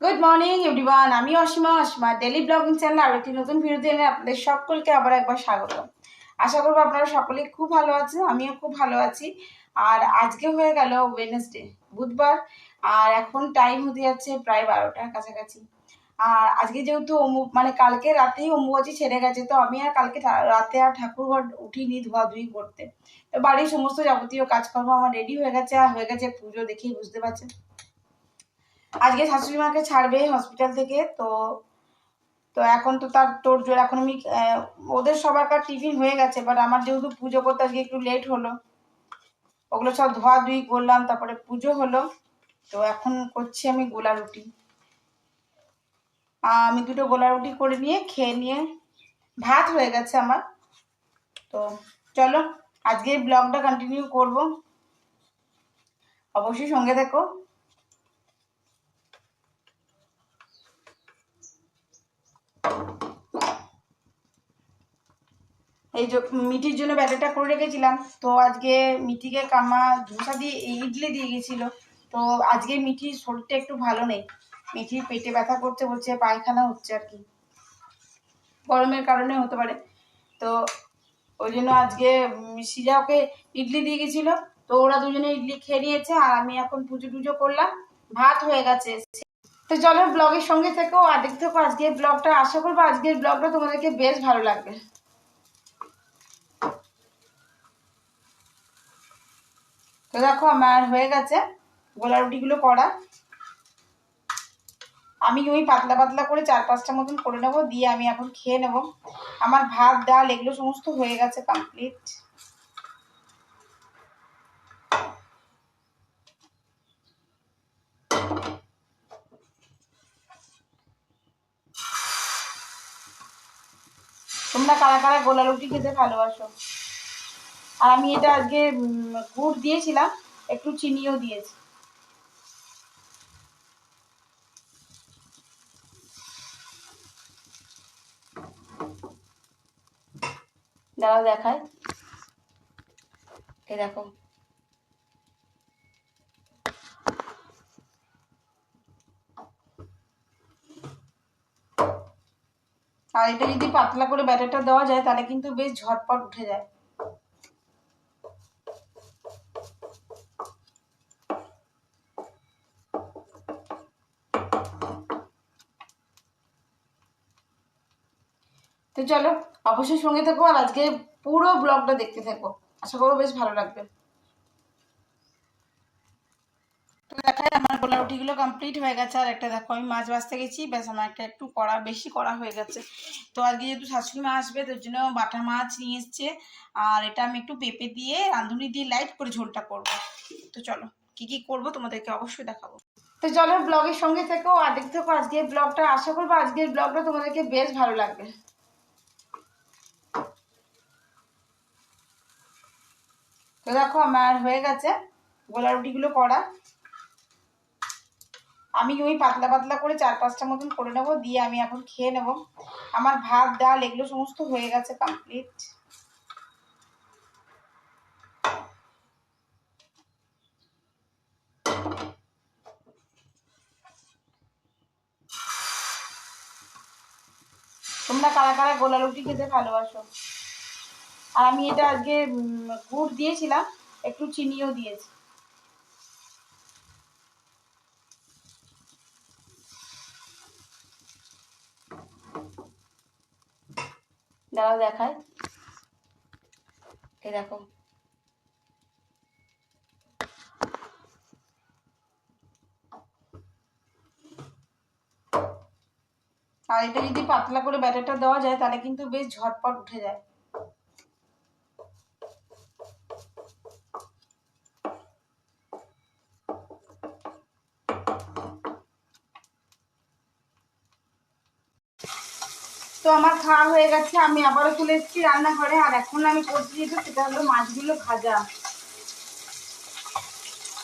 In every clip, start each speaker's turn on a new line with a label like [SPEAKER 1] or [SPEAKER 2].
[SPEAKER 1] Good morning everyone, আমি Asima daily blogging channel আর একটি নতুন ভিডিও এনে আপনাদের সকলকে আবার একবার স্বাগত। আশা করবো আপনারা সকলেই খুব ভালো আছেন, আমিও খুব ভালো আছি। আর আজকে হয়ে গেল ওয়েডনেসডে, বুধবার, আর এখন টাইম হতে যাচ্ছে প্রায় 12টার কাছাকাছি। আর আজকে যেহেতু কালকে রাতেই অম্বুবাচী ছেড়ে গেছে, তো আমি আর কালকে রাতে আর ঠাকুরঘর উঠিনি ধোয়াধুয়ি করতে। তো বাড়ির সমস্ত যাবতীয় কাজকর্ম আমার রেডি হয়ে গেছে, আর হয়ে গেছে পুজো, দেখেই বুঝতে পারছেন। আজকে শাশুড়ি মাকে ছাড়বে হসপিটাল থেকে, তো তো এখন তো তার তোড়জোড়। এখন আমি ওদের সবারকার টিফিন হয়ে গেছে, বাট আমার যেহেতু পুজো করতে আজকে একটু লেট হলো, ওগুলো সব ধোয়াধুয়ি করলাম, তারপরে পুজো হলো। তো এখন করছি আমি গোলা রুটি। আমি দুটো গোলা রুটি করে নিয়ে খেয়ে নিয়ে ভাত হয়ে গেছে আমার। তো চলো আজকে ব্লগটা কন্টিনিউ করব, অবশ্যই সঙ্গে থেকো। এই যে মিঠির জন্য ব্যাটারটা করে রেখেছিলাম, তো আজকে মিঠিকে কামা ধোসা দিয়ে ইডলি দিয়ে গেছিলো। তো আজকে মিঠির শরীরটা একটু ভালো নেই, মিঠির পেটে ব্যথা করছে, বলছে পায়খানা হচ্ছে আর কি, গরমের কারণে হতে পারে। তো ওই জন্য আজকে সিজা ওকে ইডলি দিয়ে গেছিলো, তো ওরা দুজনে ইডলি খেয়ে নিয়েছে, আর আমি এখন পুজো টুজো করলাম, ভাত হয়ে গেছে। তো চলো ব্লগের সঙ্গে থেকো আর দেখতে থাকো আজকের ব্লগটা। আশা করবো আজকের ব্লগটা তোমাদেরকে বেশ ভালো লাগবে। তো দেখো আমার হয়ে গেছে গোলা রুটিগুলো করা। আমি ওই পাতলা পাতলা করে 4-5টা মতন করে নেবো, দিয়ে আমি এখন খেয়ে নেব। আমার ভাত ডাল এগুলো সমস্ত হয়ে গেছে কমপ্লিট। তোমরা কারা কারা গোলা রুটি খেতে ভালোবাসো? আর আমি এটা আজকে গুড় দিয়েছিলাম, একটু চিনিও দিয়েছি। দাঁড়াও দেখায়, এই দেখো। আর এটা যদি পাতলা করে ব্যাটারটা দেওয়া যায় তাহলে কিন্তু বেশ ঝটপট উঠে যায়। তো চলো অবশ্যই সঙ্গে থাকো, আর আজকে পুরো ব্লগটা দেখতে থাকো, আশা করবো বেশ ভালো লাগবে। তো দেখায় আমার গোলা রুটিগুলো কমপ্লিট হয়ে গেছে। আর একটা দেখো আমি মাছ ভাজতে গেছি, ব্যাস আমার একটা একটু কড়া বেশি করা হয়ে গেছে। তো আজকে যেহেতু শাশুড়ি মা আসবে, তার জন্য বাটা মাছ নিয়ে এসছে, আর এটা আমি একটু পেঁপে দিয়ে রাঁধুনি দিয়ে লাইট করে ঝোলটা করব। তো চলো কি কি করবো তোমাদেরকে অবশ্যই দেখাবো। তো চলো ব্লগের সঙ্গে থেকো আর দেখতে থাকো আজকের ব্লগটা। আশা করবো আজকের ব্লগটা তোমাদেরকে বেশ ভালো লাগবে। তো দেখো আমার হয়ে গেছে গোলা রুটিগুলো করা। আমি ওই পাতলা পাতলা করে 4-5টা মতন করে নেবো, দিয়ে আমি এখন খেয়ে নেব। আমার ভাত ডাল এগুলো সমস্ত হয়ে গেছে কমপ্লিট। তোমরা কারা কারা গোলা রুটি খেতে ভালোবাসো? আর আমি এটা আজকে গুড় দিয়েছিলাম, একটু চিনিও দিয়েছি। দাঁড়াও দেখায়, এই দেখো। আর এটা যদি পাতলা করে ব্যাটারটা দেওয়া যায় তাহলে কিন্তু বেশ ঝটপট উঠে যায়। তো আমার খাওয়া হয়ে গেছে, আমি আবারও চলে এসেছি রান্নাঘরে। আর এখন আমি করছি যেটা, সেটা হলো মাছগুলো ভাজা।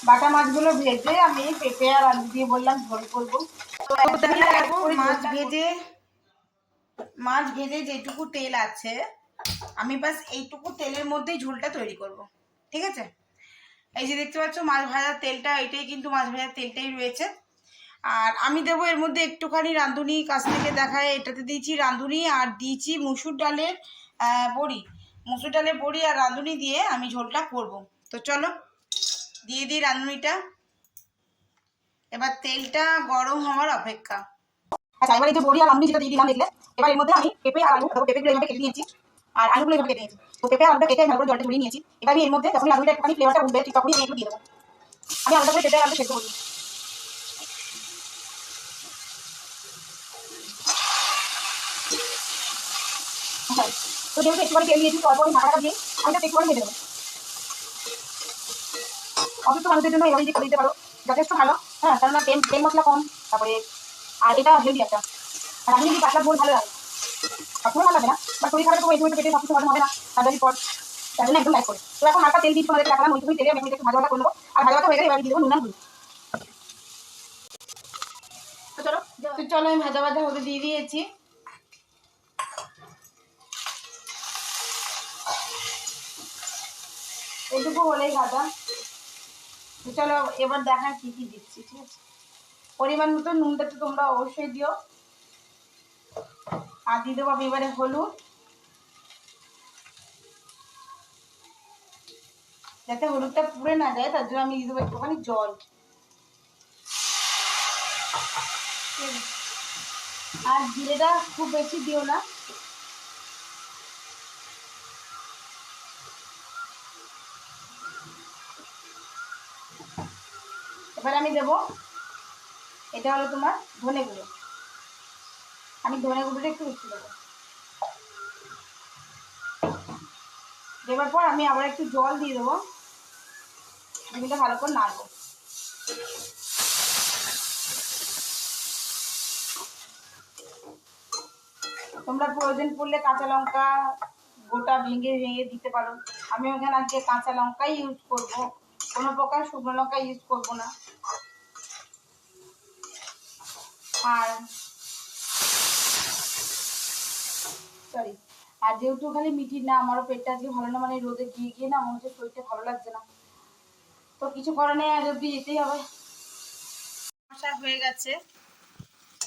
[SPEAKER 1] বাটা মাছগুলো ভেজে আমি পেঁপে আর আলু দিয়ে বললাম ঝোল করবো। তো মাছ ভেজে যেটুকু তেল আছে, আমি বাস এইটুকু তেলের মধ্যেই ঝোলটা তৈরি করব, ঠিক আছে? এই যে দেখতে পাচ্ছ মাছ ভাজার তেলটা, এটাই কিন্তু মাছ ভাজার তেলটাই রয়েছে। আর আমি দেবো এর মধ্যে একটুখানি রাঁধুনি, কাছ থেকে দেখায়, এটাতে দিয়েছি রাঁধুনি আর দিয়েছি মুসুর ডালের বড়ি। মুসুর ডালের বড়ি আর রাঁধুনি দিয়ে আমি ঝোলটা করব। তো চলো দিয়ে দিই রাঁধুনিটা। এবার তেলটা গরম হওয়ার অপেক্ষা। আচ্ছা, এবার এই যে বড়ি আর রাঁধুনি যেটা দিয়ে দিলাম দেখলে, এবার এর মধ্যে আমি পেঁপে আর আলু, পেঁপেগুলো এইভাবে কেটে নিয়েছি আর আলুগুলো এইভাবে কেটে নিয়েছি। তো পেঁপে আলুটা কেটে ভালো করে জলটা ঝরিয়ে নিয়েছি। এবার আমি এর মধ্যে যখন আলুটা একটুখানি ফ্লেভারটা উঠবে ঠিক তখনই আমি এগুলো দিয়ে দেবো। আমি আলাদা করে পেঁপে আলুটা সেদ্ধ করি। তো যেহেতু একটুখানি তেল দিয়েছি, তারপর আমি ঢাকাটা দিয়ে আমি একটুখানি ভেজে দেবো। অসুস্থ মানুষদের জন্য এভাবে যদি করে দিতে পারো যথেষ্ট ভালো। হ্যাঁ, কেননা তেল তেল মশলা কম, তারপরে আর এটা হেলদি একটা। আর আমি যদি পাতলা ঝোল ভালো লাগে, সবসময় ভালো লাগে না, বা শরীর খারাপ তো একটু একটু পেটে সব কিছু হজম হবে না তাড়াতাড়ি পর, তার জন্য একদম লাইট করে। তো এখন হালকা তেল দিয়ে তোমাদেরকে রাখলাম, ওইটুকুই তেলে আমি একটু ভাজা ভাজা করে নেবো। আর ভাজা ভাজা হয়ে গেলে এবার দিয়ে দেবো নুন আর হলুদ। তো চলো আমি ভাজা ভাজা হতে দিয়ে দিয়েছি। এইটুকু হলেই ভাজা। তো চলো এবার দেখা কি কি দিচ্ছি। ঠিক আছে, পরিমাণ মতো নুনটা তো তোমরা অবশ্যই দিও। আর দিয়ে দেবো আমি এবারে হলুদ, যাতে হলুদটা পুড়ে না যায় তার জন্য আমি দিয়ে দেবো একটুখানি জল। আর জিরেটা খুব বেশি দিও না। এবার আমি দেবো, এটা হলো তোমার ধনে গুঁড়ো। আমি ধনে গুঁড়োটা একটু বেশি দেবো। দেওয়ার পর আমি আবার একটু জল দিয়ে দেবো, জিনিসটা ভালো করে নাড়বো। তোমরা প্রয়োজন পড়লে কাঁচা লঙ্কা গোটা ভেঙে ভেঙে দিতে পারো। আমি ওখানে আজকে কাঁচা লঙ্কাই ইউজ করব, কোনো প্রকার শুকনো লঙ্কা ইউজ করব না। আর সরি, আর যেহেতু খালি মিটির না, আমারও পেটটা আজকে ভালো না, মানে রোদে গিয়ে গিয়ে না মনে হচ্ছে শরীরটা ভালো লাগছে না। তো কিছু করার নেই, আজ অব্দি যেতেই হবে। মশলা হয়ে গেছে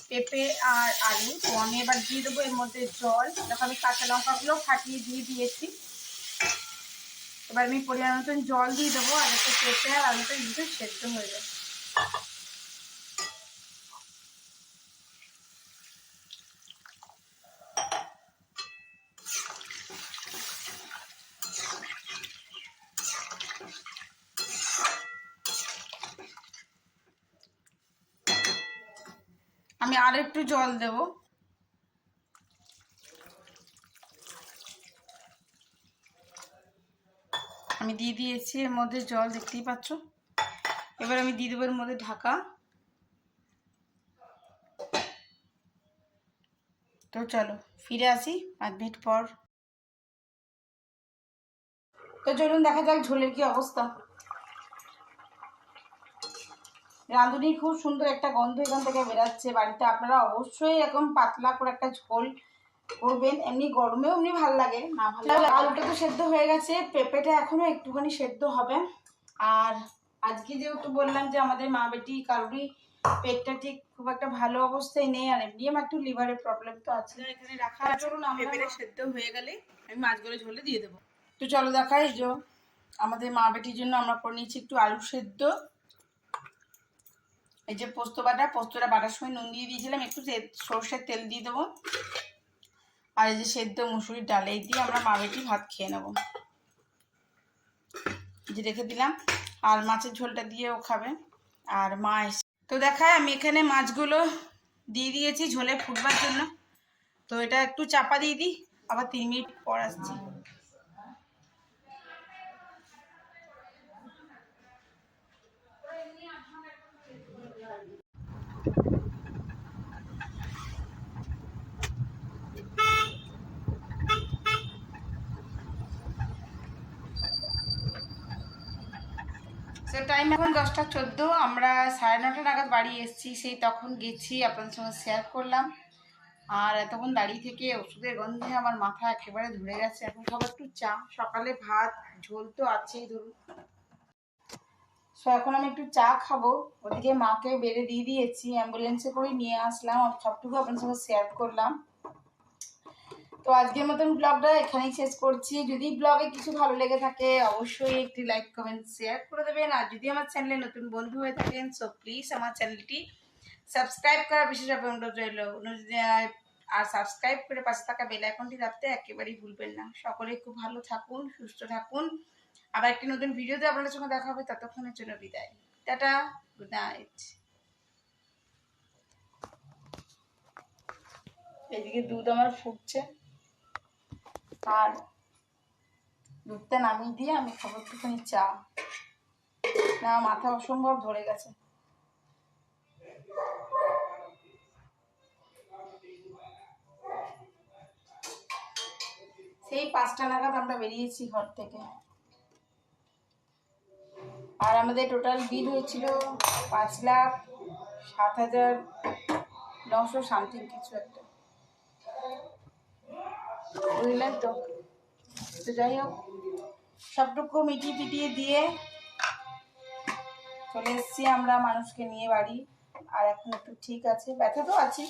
[SPEAKER 1] পেঁপে আর আলু। তো আমি এবার দিয়ে দেবো এর মধ্যে জল। দেখো আমি কাঁচা লঙ্কাগুলো ফাটিয়ে দিয়ে দিয়েছি। এবার আমি পরিমাণ মতন জল দিয়ে দেবো, আর একটু পেঁপে আর আলুটা কিন্তু সেদ্ধ হয়ে যাবে। আমি আর একটু জল দেব। আমি দিয়ে দিয়েছি এর মধ্যে জল, দেখতেই পাচ্ছ। এবার আমি দিয়ে দেবো এর মধ্যে ঢাকা। তো চলো ফিরে আসি 5 মিনিট পর। তো চলুন দেখা যাক ঝোলের কি অবস্থা। রাঁধুনির খুব সুন্দর একটা গন্ধ এখান থেকে বেরাচ্ছে। বাড়িতে আপনারা অবশ্যই এরকম পাতলা করে একটা ঝোল করবেন, এমনি গরমেও এমনি ভালো লাগে, না ভালো লাগে। আলুটা তো সেদ্ধ হয়ে গেছে, পেঁপেটা এখনো একটুখানি সেদ্ধ হবে। আর আজকে যেহেতু বললাম যে আমাদের মা বেটি কারোরই পেটটা ঠিক খুব একটা ভালো অবস্থায় নেই, আর এমনি আমার একটু লিভারের প্রবলেম তো আছে। এখানে রাখা আছে, পেঁপেটা সেদ্ধ হয়ে গেলে আমি মাছগুলো ঝোলে দিয়ে দেবো। তো চলো দেখাই, যে আমাদের মা বেটির জন্য আমরা করে নিচ্ছি একটু আলু সেদ্ধ। এই যে পোস্ত বাটা, পোস্তটা বাটার সময় নুন দিয়ে দিয়েছিলাম, একটু সর্ষের তেল দিয়ে দেবো। আর এই যে সেদ্ধ মুসুরির ডাল, এই দিয়ে আমরা মা বেটি ভাত খেয়ে নেবো। যে রেখে দিলাম, আর মাছের ঝোলটা দিয়েও খাবে। আর মা এসে তো দেখায় আমি এখানে মাছগুলো দিয়ে দিয়েছি ঝোলে ফুটবার জন্য। তো এটা একটু চাপা দিয়ে দিই, আবার 3 মিনিট পর আসছি। সে টাইম এখন 10টা 14। আমরা 9:30 নাগাদ বাড়ি এসেছি, সেই তখন গেছি, আপনাদের সঙ্গে শেয়ার করলাম। আর এতক্ষণ দাঁড়িয়ে থেকে ওষুধের গন্ধে আমার মাথা একেবারে ধরে গেছে। এখন খাবো একটু চা, সকালে ভাত ঝোল তো আছেই ধরুন। সো এখন আমি একটু চা খাবো। ওদিকে মাকে বেড়ে দিয়ে দিয়েছি, অ্যাম্বুলেন্সে করে নিয়ে আসলাম, সবটুকু আপনার সঙ্গে শেয়ার করলাম। তো আজকের মতন ব্লগটা এখানেই শেষ করছি। যদি ব্লগে কিছু ভালো লেগে থাকে অবশ্যই একটি লাইক কমেন্ট শেয়ার করে দেবেন। আর যদি আমার চ্যানেলে নতুন বন্ধু হয়ে থাকেন সো প্লিজ আমার চ্যানেলটি সাবস্ক্রাইব করার বিশেষ অনুরোধ রইল। আর সাবস্ক্রাইব করে পাশে থাকা বেল আইকনটি দাবতে একেবারেই ভুলবেন না। সকলে খুব ভালো থাকুন, সুস্থ থাকুন। আবার একটি নতুন ভিডিওতে আপনাদের সঙ্গে দেখা হবে। ততক্ষণের জন্য বিদায়। Tata, good night. এদিকে দুধ আমার ফুটছে, আর দুধটা নামিয়ে দিয়ে আমি খাবো একটুখানি চা। না, মাথা অসম্ভব ধরে গেছে। সেই 5টা নাগাদ আমরা বেরিয়েছি ঘর থেকে। আর আমাদের টোটাল বিল হয়েছিল 5,07,900 সামথিং কিছু একটা, বুঝলেন তো। তো যাই হোক, সবটুকু মিটিয়ে টিটিয়ে দিয়ে চলে এসছি আমরা মানুষকে নিয়ে বাড়ি। আর এখন একটু ঠিক আছে, ব্যথা তো আছি।